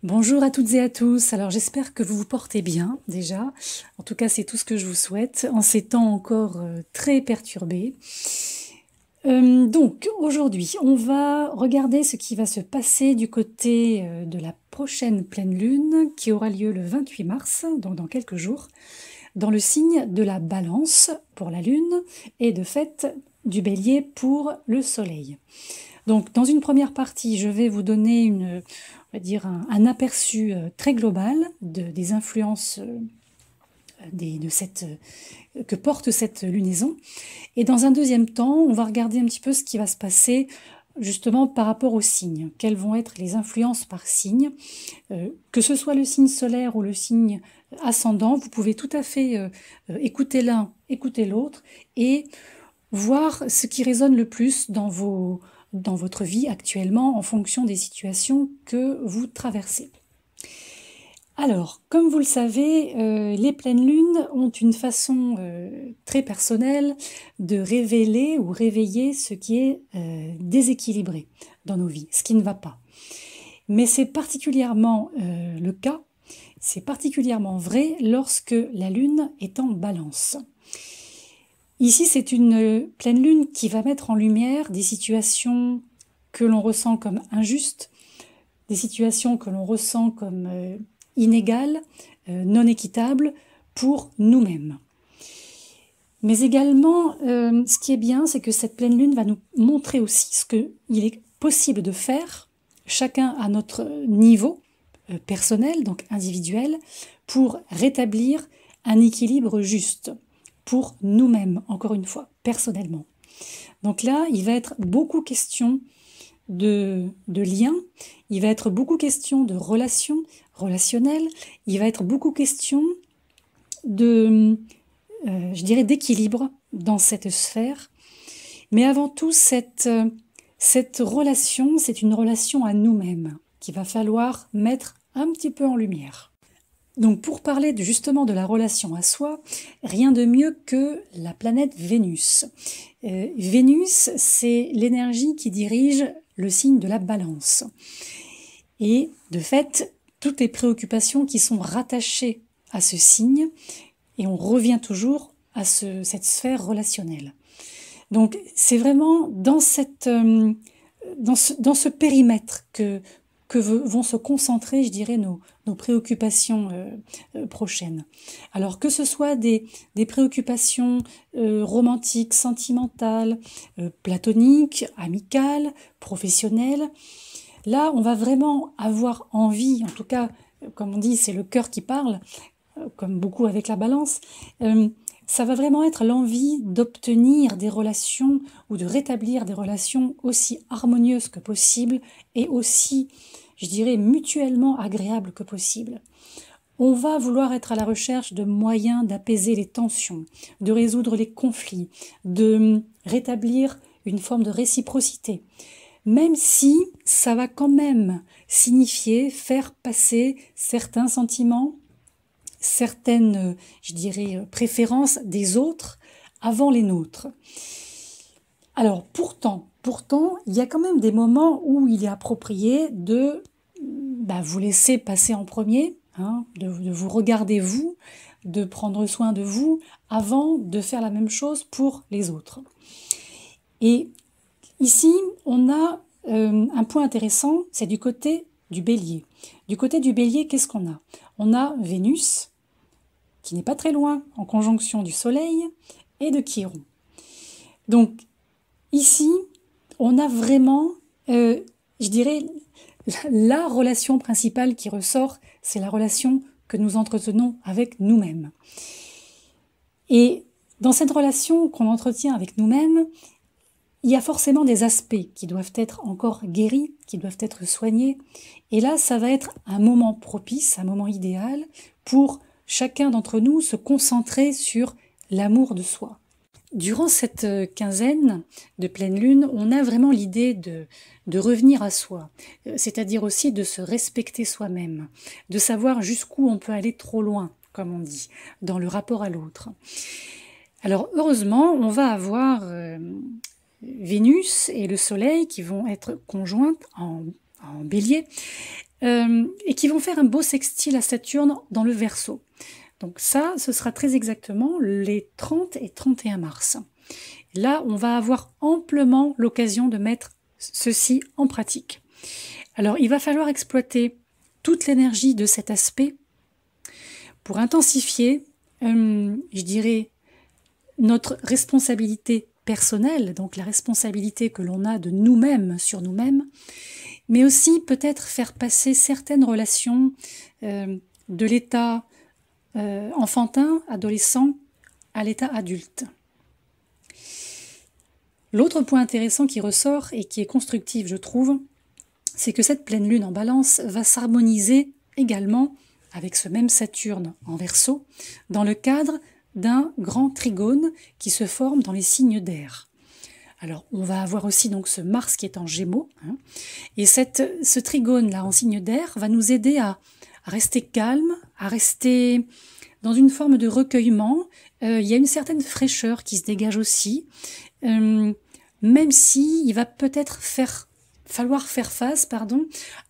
Bonjour à toutes et à tous. Alors j'espère que vous vous portez bien déjà. En tout cas, c'est tout ce que je vous souhaite en ces temps encore très perturbés. Donc aujourd'hui, on va regarder ce qui va se passer du côté de la prochaine pleine lune qui aura lieu le 28 mars, donc dans quelques jours, dans le signe de la Balance pour la lune et de fait du Bélier pour le Soleil. Donc, dans une première partie, je vais vous donner on va dire un aperçu très global des influences que porte cette lunaison. Et dans un deuxième temps, on va regarder un petit peu ce qui va se passer justement par rapport aux signes. Quelles vont être les influences par signe, que ce soit le signe solaire ou le signe ascendant, vous pouvez tout à fait écouter l'un, écouter l'autre et voir ce qui résonne le plus dans votre vie actuellement en fonction des situations que vous traversez. Alors, comme vous le savez, les pleines lunes ont une façon très personnelle de révéler ou réveiller ce qui est déséquilibré dans nos vies, ce qui ne va pas. Mais c'est particulièrement le cas, c'est particulièrement vrai lorsque la lune est en balance. Ici, c'est une pleine lune qui va mettre en lumière des situations que l'on ressent comme injustes, des situations que l'on ressent comme inégales, non équitables pour nous-mêmes. Mais également, ce qui est bien, c'est que cette pleine lune va nous montrer aussi ce qu'il est possible de faire, chacun à notre niveau personnel, donc individuel, pour rétablir un équilibre juste pour nous-mêmes, encore une fois, personnellement. Donc là, il va être beaucoup question de liens, il va être beaucoup question de relations relationnelles, il va être beaucoup question je dirais, d'équilibre dans cette sphère. Mais avant tout, cette relation, c'est une relation à nous-mêmes qu'il va falloir mettre un petit peu en lumière. Donc pour parler justement de la relation à soi, rien de mieux que la planète Vénus. Vénus, c'est l'énergie qui dirige le signe de la Balance. Et de fait, toutes les préoccupations qui sont rattachées à ce signe, et on revient toujours à cette sphère relationnelle. Donc c'est vraiment dans ce périmètre que vont se concentrer, je dirais, nos préoccupations prochaines. Alors que ce soit des préoccupations romantiques, sentimentales, platoniques, amicales, professionnelles, là on va vraiment avoir envie, en tout cas, comme on dit, c'est le cœur qui parle, comme beaucoup avec la Balance, ça va vraiment être l'envie d'obtenir des relations ou de rétablir des relations aussi harmonieuses que possible et aussi, je dirais, mutuellement agréables que possible. On va vouloir être à la recherche de moyens d'apaiser les tensions, de résoudre les conflits, de rétablir une forme de réciprocité, même si ça va quand même signifier faire passer certains sentiments, certaines, je dirais, préférences des autres avant les nôtres. Alors pourtant, il y a quand même des moments où il est approprié de vous laisser passer en premier, de vous regarder vous, de prendre soin de vous avant de faire la même chose pour les autres. Et ici, on a un point intéressant, c'est du côté du Bélier. Du côté du Bélier, qu'est-ce qu'on a ? On a Vénus, qui n'est pas très loin, en conjonction du Soleil et de Chiron. Donc, ici, on a vraiment, je dirais, la relation principale qui ressort, c'est la relation que nous entretenons avec nous-mêmes. Et dans cette relation qu'on entretient avec nous-mêmes, il y a forcément des aspects qui doivent être encore guéris, qui doivent être soignés. Et là, ça va être un moment propice, un moment idéal pour chacun d'entre nous se concentrer sur l'amour de soi. Durant cette quinzaine de pleine lune, on a vraiment l'idée de revenir à soi, c'est-à-dire aussi de se respecter soi-même, de savoir jusqu'où on peut aller trop loin, comme on dit, dans le rapport à l'autre. Alors heureusement, on va avoir Vénus et le Soleil qui vont être conjointes en Bélier, et qui vont faire un beau sextile à Saturne dans le Verseau. Donc ça, ce sera très exactement les 30 et 31 mars. Là, on va avoir amplement l'occasion de mettre ceci en pratique. Alors, il va falloir exploiter toute l'énergie de cet aspect pour intensifier, je dirais, notre responsabilité personnelle, donc la responsabilité que l'on a de nous-mêmes sur nous-mêmes, mais aussi peut-être faire passer certaines relations de l'état enfantin, adolescent, à l'état adulte. L'autre point intéressant qui ressort et qui est constructif, je trouve, c'est que cette pleine lune en Balance va s'harmoniser également avec ce même Saturne en Verseau dans le cadre d'un grand trigone qui se forme dans les signes d'air. Alors, on va avoir aussi donc ce Mars qui est en Gémeaux, et ce trigone-là en signe d'air va nous aider à rester calme, à rester dans une forme de recueillement. Il y a une certaine fraîcheur qui se dégage aussi, même si il va peut-être falloir faire face,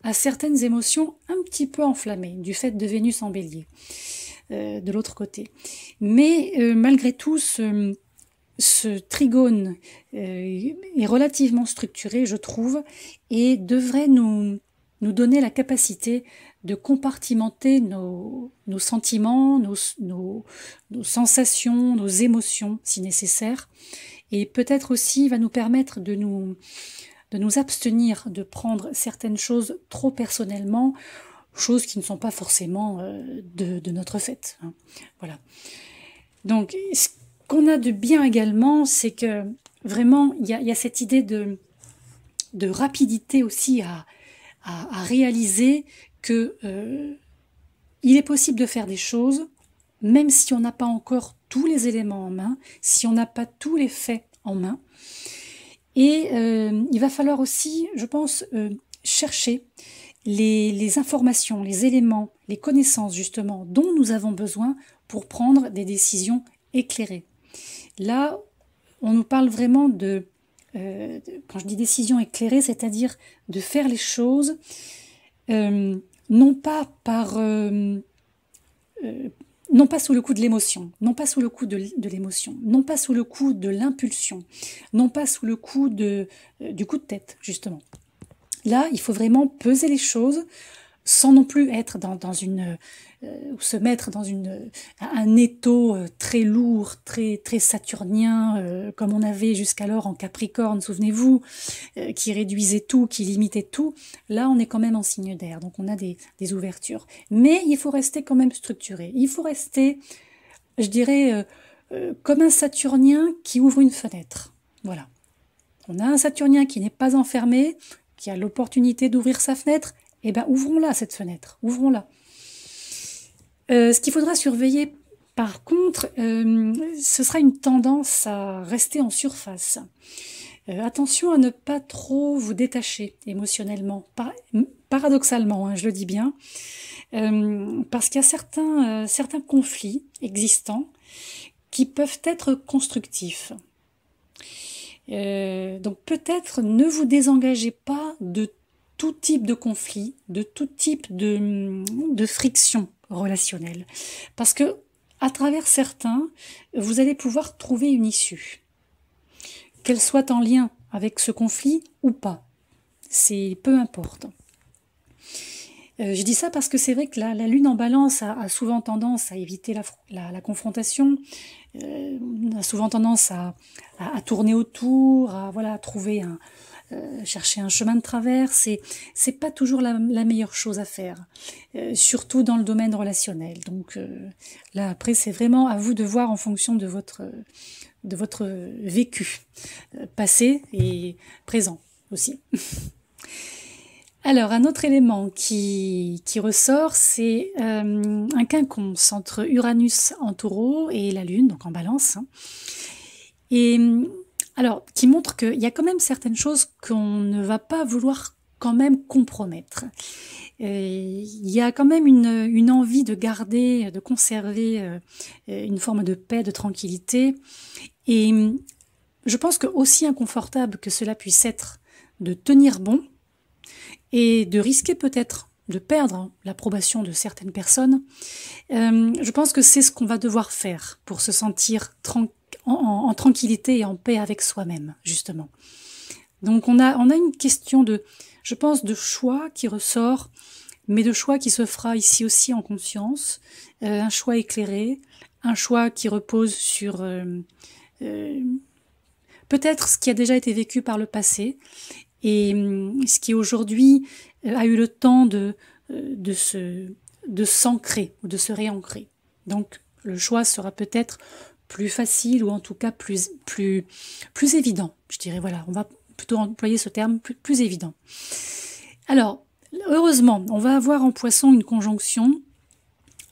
à certaines émotions un petit peu enflammées du fait de Vénus en Bélier, de l'autre côté. Mais malgré tout, ce trigone est relativement structuré, je trouve, et devrait nous donner la capacité de compartimenter nos sentiments, nos sensations, nos émotions, si nécessaire, et peut-être aussi va nous permettre de nous abstenir de prendre certaines choses trop personnellement, choses qui ne sont pas forcément de notre fait. Voilà. Donc, ce qu'on a de bien également, c'est que vraiment, il y a cette idée de rapidité aussi à réaliser que il est possible de faire des choses, même si on n'a pas encore tous les éléments en main, si on n'a pas tous les faits en main. Et il va falloir aussi, je pense, chercher les informations, les éléments, les connaissances justement dont nous avons besoin pour prendre des décisions éclairées. Là, on nous parle vraiment quand je dis décision éclairée, c'est-à-dire de faire les choses non pas sous le coup de l'émotion, non pas sous le coup de l'émotion, non pas sous le coup de l'impulsion, non pas sous le coup du coup de tête, justement. Là, il faut vraiment peser les choses sans non plus être ou se mettre dans un étau très lourd, très saturnien, comme on avait jusqu'alors en Capricorne, souvenez-vous, qui réduisait tout, qui limitait tout. Là, on est quand même en signe d'air, donc on a des ouvertures. Mais il faut rester quand même structuré. Il faut rester, je dirais, comme un saturnien qui ouvre une fenêtre. Voilà. On a un saturnien qui n'est pas enfermé, qui a l'opportunité d'ouvrir sa fenêtre. Eh bien, ouvrons-la, cette fenêtre, ouvrons-la. Ce qu'il faudra surveiller, par contre, ce sera une tendance à rester en surface. Attention à ne pas trop vous détacher émotionnellement, paradoxalement, je le dis bien, parce qu'il y a certains conflits existants qui peuvent être constructifs. Donc peut-être ne vous désengagez pas de tout type de conflit, de tout type de friction relationnelle. Parce que, à travers certains, vous allez pouvoir trouver une issue. Qu'elle soit en lien avec ce conflit ou pas. C'est peu importe. Je dis ça parce que c'est vrai que la lune en Balance a souvent tendance à éviter la confrontation, a souvent tendance à tourner autour, à trouver chercher un chemin de travers, c'est pas toujours la meilleure chose à faire, surtout dans le domaine relationnel. Donc là après c'est vraiment à vous de voir en fonction de votre vécu, passé et présent aussi. Alors un autre élément qui ressort, c'est un quinconce entre Uranus en Taureau et la Lune, donc en Balance, et alors, qui montre qu'il y a quand même certaines choses qu'on ne va pas vouloir quand même compromettre. Il y a quand même une envie de garder, de conserver une forme de paix, de tranquillité. Et je pense que aussi inconfortable que cela puisse être de tenir bon et de risquer peut-être de perdre l'approbation de certaines personnes, je pense que c'est ce qu'on va devoir faire pour se sentir en tranquillité et en paix avec soi-même, justement. Donc on a une question de, je pense, de choix qui ressort, mais de choix qui se fera ici aussi en conscience, un choix éclairé, un choix qui repose sur peut-être ce qui a déjà été vécu par le passé et ce qui aujourd'hui a eu le temps de s'ancrer ou de se réancrer. Donc le choix sera peut-être plus facile ou en tout cas plus évident. Je dirais, voilà, on va plutôt employer ce terme, plus évident. Alors, heureusement, on va avoir en Poisson une conjonction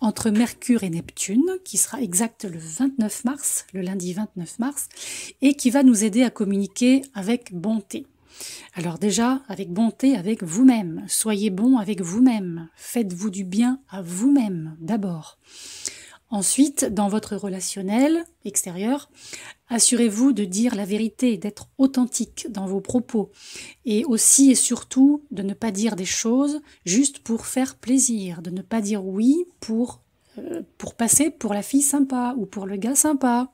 entre Mercure et Neptune, qui sera exacte le 29 mars, le lundi 29 mars, et qui va nous aider à communiquer avec bonté. Alors déjà, avec bonté avec vous-même, soyez bon avec vous-même, faites-vous du bien à vous-même d'abord. Ensuite, dans votre relationnel extérieur, assurez-vous de dire la vérité, d'être authentique dans vos propos et aussi et surtout de ne pas dire des choses juste pour faire plaisir, de ne pas dire oui pour passer pour la fille sympa ou pour le gars sympa,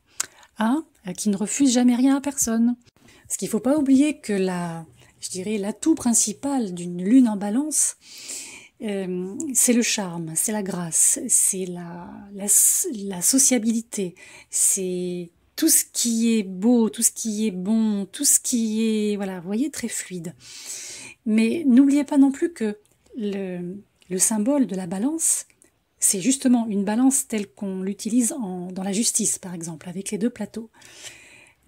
hein, qui ne refuse jamais rien à personne. Parce qu'il ne faut pas oublier que l'atout principal d'une lune en balance, c'est le charme, c'est la grâce, c'est la sociabilité, c'est tout ce qui est beau, tout ce qui est bon, tout ce qui est, voilà, vous voyez, très fluide. Mais n'oubliez pas non plus que le symbole de la balance, c'est justement une balance telle qu'on l'utilise dans la justice, par exemple, avec les deux plateaux,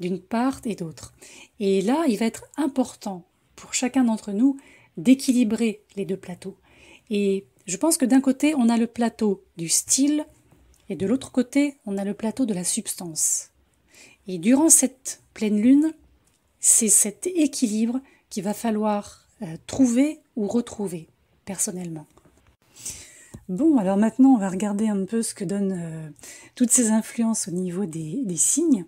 d'une part et d'autre. Et là, il va être important pour chacun d'entre nous d'équilibrer les deux plateaux. Et je pense que d'un côté, on a le plateau du style, et de l'autre côté, on a le plateau de la substance. Et durant cette pleine lune, c'est cet équilibre qu'il va falloir trouver ou retrouver, personnellement. Bon, alors maintenant, on va regarder un peu ce que donnent toutes ces influences au niveau des signes.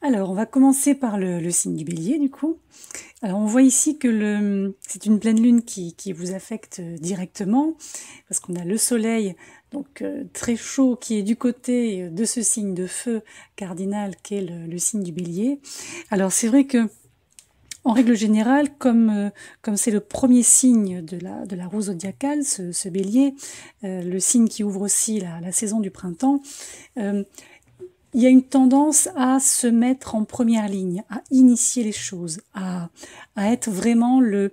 Alors, on va commencer par le signe du Bélier, du coup. Alors, on voit ici que c'est une pleine lune qui vous affecte directement, parce qu'on a le soleil, donc très chaud, qui est du côté de ce signe de feu cardinal qu'est le signe du Bélier. Alors, c'est vrai que, en règle générale, comme c'est le premier signe de la roue zodiacale, ce Bélier, le signe qui ouvre aussi la saison du printemps, il y a une tendance à se mettre en première ligne, à initier les choses, à être vraiment le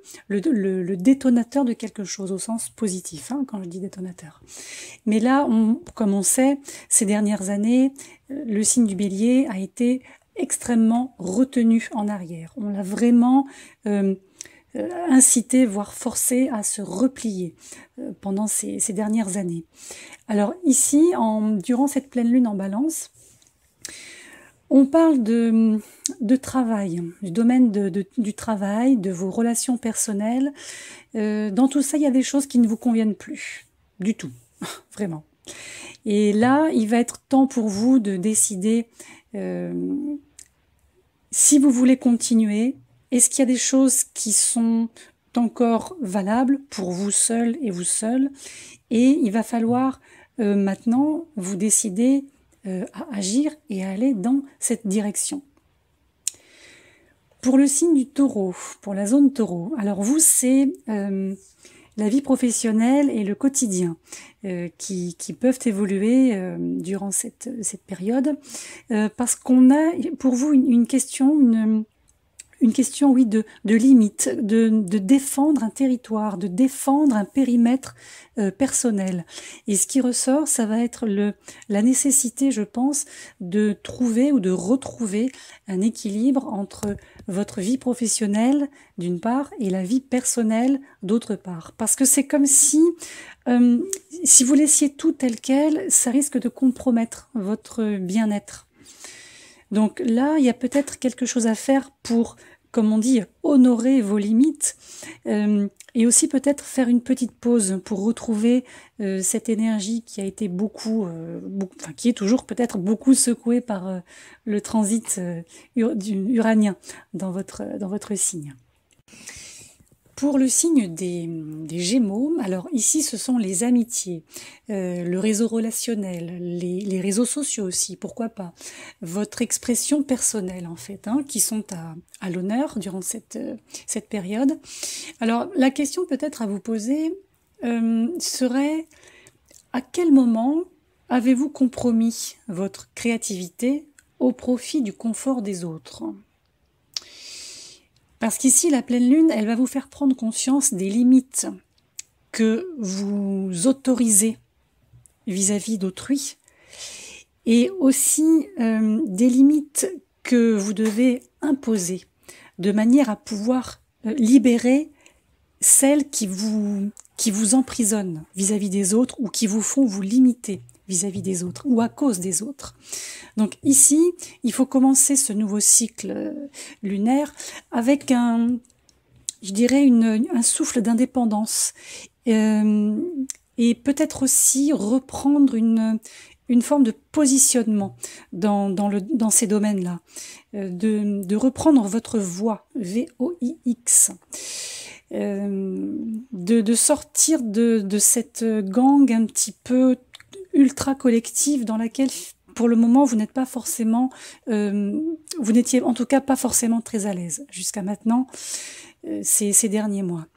détonateur de quelque chose, au sens positif, hein, quand je dis détonateur. Mais là, comme on sait, ces dernières années, le signe du Bélier a été extrêmement retenu en arrière. On l'a vraiment incité, voire forcé à se replier pendant ces dernières années. Alors ici, durant cette pleine lune en Balance, on parle de travail, du domaine du travail, de vos relations personnelles. Dans tout ça, il y a des choses qui ne vous conviennent plus, du tout, vraiment. Et là, il va être temps pour vous de décider si vous voulez continuer. Est-ce qu'il y a des choses qui sont encore valables pour vous seul et vous seul? Et il va falloir maintenant vous décider à agir et à aller dans cette direction. Pour le signe du Taureau, pour la zone Taureau, alors vous, c'est la vie professionnelle et le quotidien qui peuvent évoluer durant cette période, parce qu'on a pour vous une question, une question, oui, de limite, de défendre un territoire, de défendre un périmètre personnel. Et ce qui ressort, ça va être la nécessité, je pense, de trouver ou de retrouver un équilibre entre votre vie professionnelle, d'une part, et la vie personnelle, d'autre part. Parce que c'est comme si vous laissiez tout tel quel, ça risque de compromettre votre bien-être. Donc là, il y a peut-être quelque chose à faire pour, comme on dit, honorer vos limites et aussi peut-être faire une petite pause pour retrouver cette énergie qui a été qui est toujours peut-être beaucoup secouée par le transit uranien dans votre signe. Pour le signe des Gémeaux, alors ici ce sont les amitiés, le réseau relationnel, les réseaux sociaux aussi, pourquoi pas, votre expression personnelle en fait, hein, qui sont à l'honneur durant cette période. Alors la question peut-être à vous poser serait: à quel moment avez-vous compromis votre créativité au profit du confort des autres? Parce qu'ici, la pleine lune, elle va vous faire prendre conscience des limites que vous autorisez vis-à-vis d'autrui, et aussi des limites que vous devez imposer, de manière à pouvoir libérer celles qui vous emprisonnent vis-à-vis des autres, ou qui vous font vous limiter vis-à-vis des autres, ou à cause des autres. Donc ici, il faut commencer ce nouveau cycle lunaire avec je dirais un souffle d'indépendance, et peut-être aussi reprendre une forme de positionnement dans ces domaines-là, de reprendre votre voix, VOIX, de sortir de cette gangue un petit peu ultra collective dans laquelle, pour le moment, vous n'êtes pas forcément, vous n'étiez en tout cas pas forcément très à l'aise jusqu'à maintenant, ces derniers mois.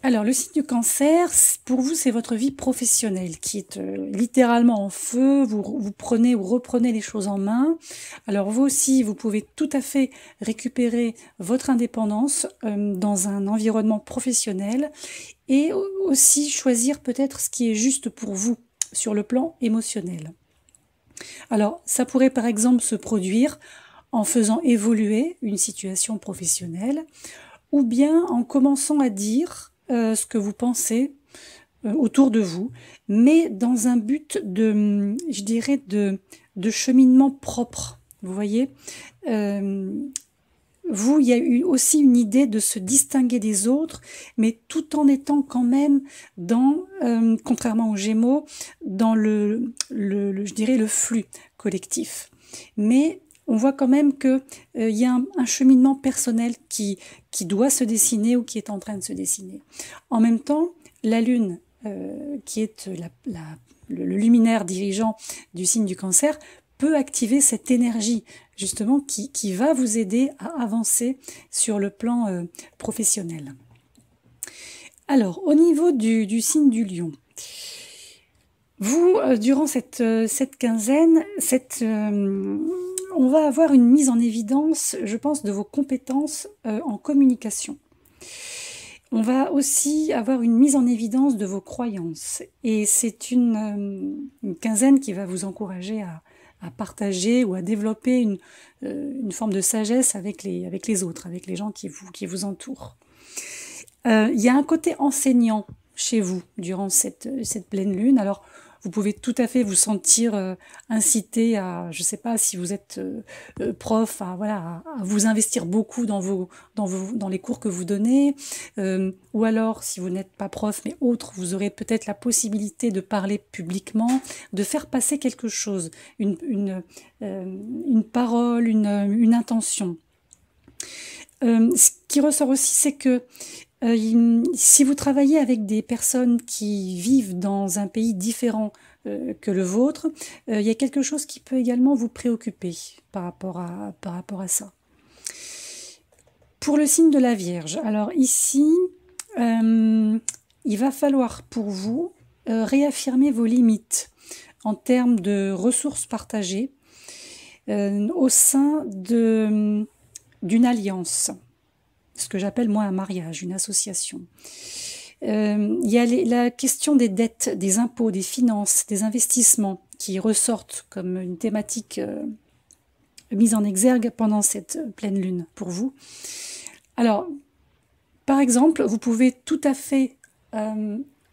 Alors, le signe du Cancer, pour vous, c'est votre vie professionnelle qui est littéralement en feu. Vous prenez ou reprenez les choses en main. Alors, vous aussi, vous pouvez tout à fait récupérer votre indépendance dans un environnement professionnel, et aussi choisir peut-être ce qui est juste pour vous sur le plan émotionnel. Alors, ça pourrait par exemple se produire en faisant évoluer une situation professionnelle, ou bien en commençant à dire ce que vous pensez autour de vous, mais dans un but je dirais, de cheminement propre. Vous voyez, vous, il y a eu aussi une idée de se distinguer des autres, mais tout en étant quand même contrairement aux Gémeaux, dans je dirais, le flux collectif. Mais on voit quand même que y a un cheminement personnel qui doit se dessiner, ou qui est en train de se dessiner. En même temps, la Lune, qui est le luminaire dirigeant du signe du Cancer, peut activer cette énergie justement qui va vous aider à avancer sur le plan professionnel. Alors, au niveau du signe du Lion, vous, durant cette quinzaine, on va avoir une mise en évidence, je pense, de vos compétences en communication. On va aussi avoir une mise en évidence de vos croyances. Et c'est une quinzaine qui va vous encourager à partager ou à développer une forme de sagesse avec les autres, avec les gens qui vous entourent. Il y a un côté enseignant chez vous durant cette pleine lune. Alors, vous pouvez tout à fait vous sentir incité à, je sais pas, si vous êtes prof, à vous investir beaucoup dans les cours que vous donnez, ou alors, si vous n'êtes pas prof mais autre, vous aurez peut-être la possibilité de parler publiquement, de faire passer quelque chose, une parole, une intention. Ce qui ressort aussi, c'est que si vous travaillez avec des personnes qui vivent dans un pays différent que le vôtre, il y a quelque chose qui peut également vous préoccuper par rapport à ça. Pour le signe de la Vierge, alors ici, il va falloir pour vous réaffirmer vos limites en termes de ressources partagées au sein d'une alliance. Ce que j'appelle moi un mariage, une association. Il y a la question des dettes, des impôts, des finances, des investissements qui ressortent comme une thématique mise en exergue pendant cette pleine lune pour vous. Alors, par exemple, vous pouvez tout à fait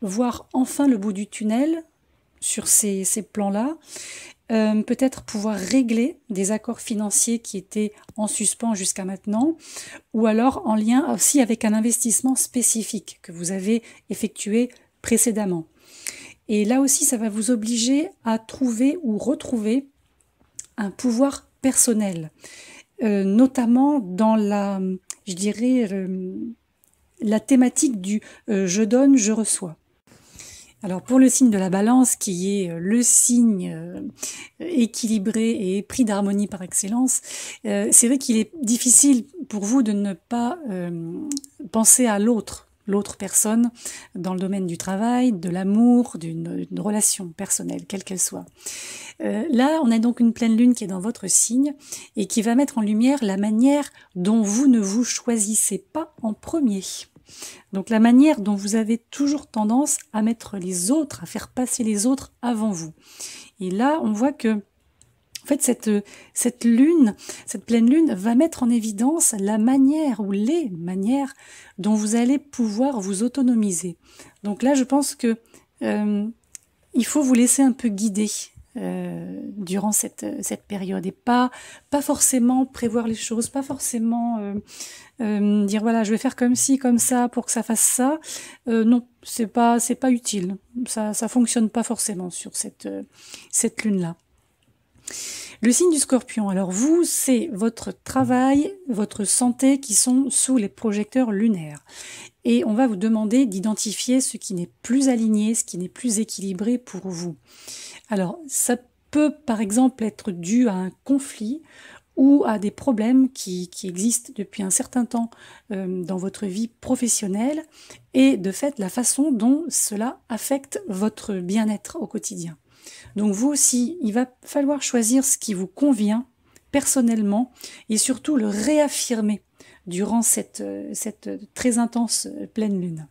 voir enfin le bout du tunnel sur ces plans-là. Peut-être pouvoir régler des accords financiers qui étaient en suspens jusqu'à maintenant, ou alors en lien aussi avec un investissement spécifique que vous avez effectué précédemment. Et là aussi, ça va vous obliger à trouver ou retrouver un pouvoir personnel, notamment dans je dirais, la thématique du je donne, je reçois. Alors pour le signe de la Balance, qui est le signe équilibré et pris d'harmonie par excellence, c'est vrai qu'il est difficile pour vous de ne pas penser à l'autre personne dans le domaine du travail, de l'amour, d'une relation personnelle, quelle qu'elle soit. Là, on a donc une pleine lune qui est dans votre signe et qui va mettre en lumière la manière dont vous ne vous choisissez pas en premier. Donc la manière dont vous avez toujours tendance à mettre les autres, à faire passer les autres avant vous. Et là, on voit que en fait, cette lune, cette pleine lune va mettre en évidence la manière ou les manières dont vous allez pouvoir vous autonomiser. Donc là, je pense que il faut vous laisser un peu guider durant cette période et pas forcément prévoir les choses, pas forcément dire voilà je vais faire comme ci comme ça pour que ça fasse ça. Non, c'est pas utile. Ça fonctionne pas forcément sur cette lune là. Le signe du Scorpion, alors vous, c'est votre travail, votre santé qui sont sous les projecteurs lunaires. Et on va vous demander d'identifier ce qui n'est plus aligné, ce qui n'est plus équilibré pour vous. Alors, ça peut par exemple être dû à un conflit ou à des problèmes qui existent depuis un certain temps dans votre vie professionnelle et de fait la façon dont cela affecte votre bien-être au quotidien. Donc vous aussi, il va falloir choisir ce qui vous convient personnellement et surtout le réaffirmer durant cette très intense pleine lune.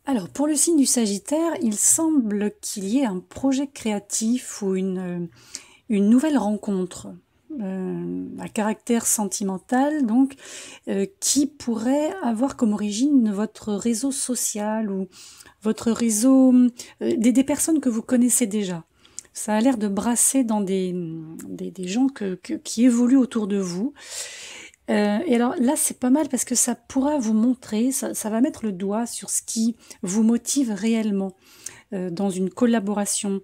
Alors pour le signe du Sagittaire, il semble qu'il y ait un projet créatif ou une nouvelle rencontre à caractère sentimental, donc qui pourrait avoir comme origine votre réseau social ou votre réseau des personnes que vous connaissez déjà. Ça a l'air de brasser dans des gens qui évoluent autour de vous. Et alors là, c'est pas mal parce que ça pourra vous montrer, ça va mettre le doigt sur ce qui vous motive réellement dans une collaboration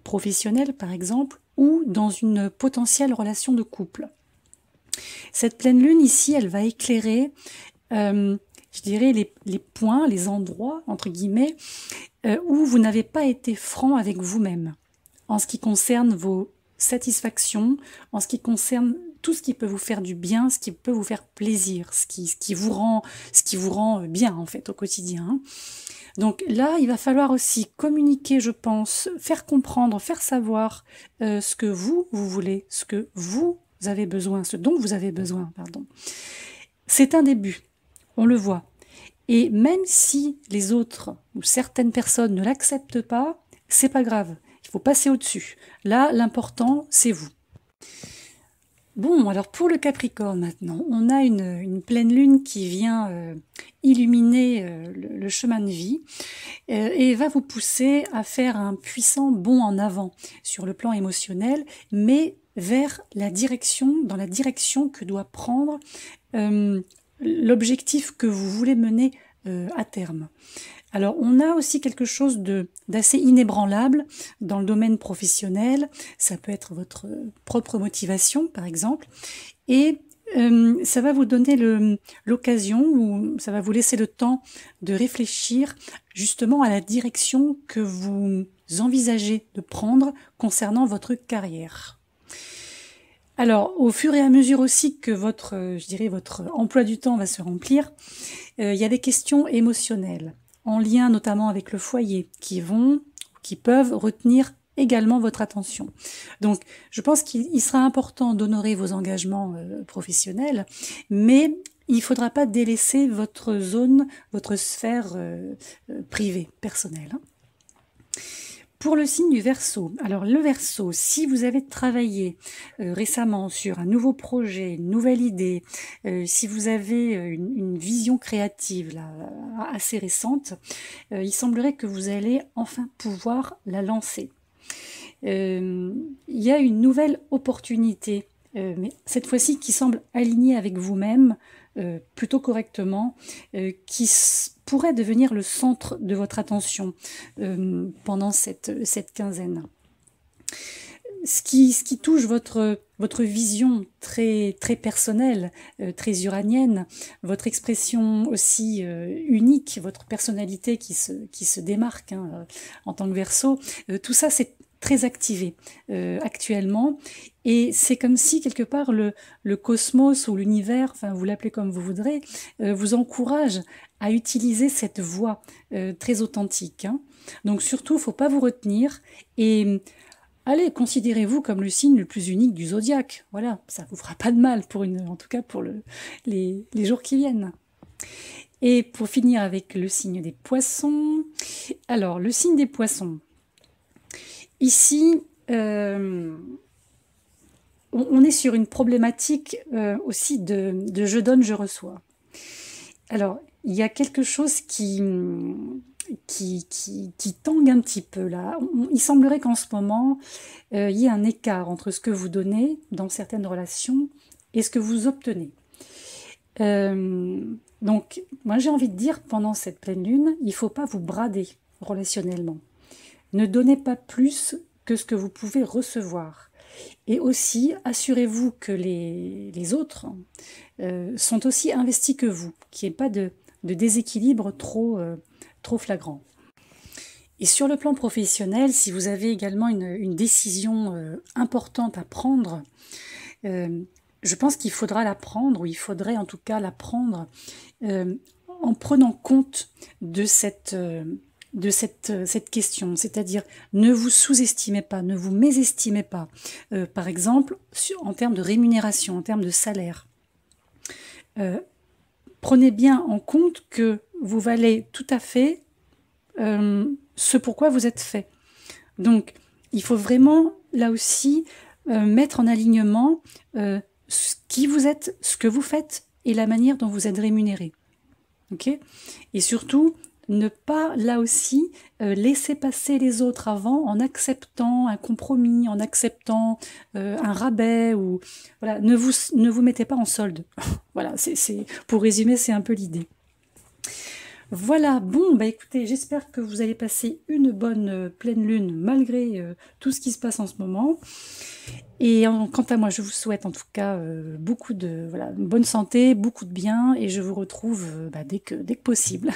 professionnelle, par exemple, ou dans une potentielle relation de couple. Cette pleine lune ici, elle va éclairer, je dirais, les points, les endroits, entre guillemets, où vous n'avez pas été franc avec vous-même, en ce qui concerne vos satisfactions, en ce qui concerne tout ce qui peut vous faire du bien, ce qui peut vous faire plaisir, ce qui vous rend bien en fait au quotidien. Donc là, il va falloir aussi communiquer, je pense, faire comprendre, faire savoir ce que vous voulez, ce que vous avez besoin, ce dont vous avez besoin, pardon. C'est un début, on le voit. Et même si les autres ou certaines personnes ne l'acceptent pas, c'est pas grave. Il faut passer au-dessus. Là, l'important, c'est vous. Bon, alors pour le Capricorne maintenant, on a une pleine lune qui vient illuminer le chemin de vie et va vous pousser à faire un puissant bond en avant sur le plan émotionnel, mais vers dans la direction que doit prendre l'objectif que vous voulez mener à terme. Alors, on a aussi quelque chose d'assez inébranlable dans le domaine professionnel. Ça peut être votre propre motivation, par exemple. Et ça va vous donner l'occasion, ou ça va vous laisser le temps de réfléchir justement à la direction que vous envisagez de prendre concernant votre carrière. Alors, au fur et à mesure aussi que votre emploi du temps va se remplir, il y a des questions émotionnelles, en lien notamment avec le foyer, qui peuvent retenir également votre attention. Donc, je pense qu'il sera important d'honorer vos engagements professionnels, mais il ne faudra pas délaisser votre zone, votre sphère privée, personnelle. Pour le signe du Verseau, alors le Verseau, si vous avez travaillé récemment sur un nouveau projet, une nouvelle idée, si vous avez une vision créative là, assez récente, il semblerait que vous allez enfin pouvoir la lancer. Il y a une nouvelle opportunité, mais cette fois-ci qui semble alignée avec vous-même, plutôt correctement, qui pourrait devenir le centre de votre attention pendant cette quinzaine. ce qui touche votre vision très personnelle, très uranienne, votre expression aussi unique, votre personnalité qui se démarque hein, en tant que Verseau, tout ça c'est très activé actuellement, et c'est comme si quelque part le cosmos ou l'univers, enfin vous l'appelez comme vous voudrez, vous encourage à utiliser cette voix très authentique. Hein. Donc surtout, faut pas vous retenir et allez, considérez-vous comme le signe le plus unique du zodiaque. Voilà, ça vous fera pas de mal en tout cas pour les jours qui viennent. Et pour finir avec le signe des poissons. Alors, le signe des poissons. Ici, on est sur une problématique aussi de je donne, je reçois. Alors, il y a quelque chose qui tangue un petit peu là. Il semblerait qu'en ce moment, il y ait un écart entre ce que vous donnez dans certaines relations et ce que vous obtenez. Donc, moi j'ai envie de dire, pendant cette pleine lune, il ne faut pas vous brader relationnellement. Ne donnez pas plus que ce que vous pouvez recevoir. Et aussi, assurez-vous que les autres sont aussi investis que vous, qu'il n'y ait pas de déséquilibre trop flagrant. Et sur le plan professionnel, si vous avez également une décision importante à prendre, je pense qu'il faudra la prendre, ou il faudrait en tout cas la prendre en prenant compte de cette question, c'est-à-dire ne vous sous-estimez pas, ne vous mésestimez pas, par exemple en termes de rémunération, en termes de salaire. Prenez bien en compte que vous valez tout à fait ce pourquoi vous êtes fait. Donc, il faut vraiment, là aussi, mettre en alignement ce qui vous êtes, ce que vous faites et la manière dont vous êtes rémunéré. Okay ? Et surtout, ne pas, là aussi, laisser passer les autres avant en acceptant un compromis, en acceptant un rabais. Ou voilà, ne vous mettez pas en solde. Voilà, pour résumer, c'est un peu l'idée. Voilà, bon, bah écoutez, j'espère que vous allez passer une bonne pleine lune malgré tout ce qui se passe en ce moment. Et quant à moi, je vous souhaite en tout cas une bonne santé, beaucoup de bien, et je vous retrouve dès que possible.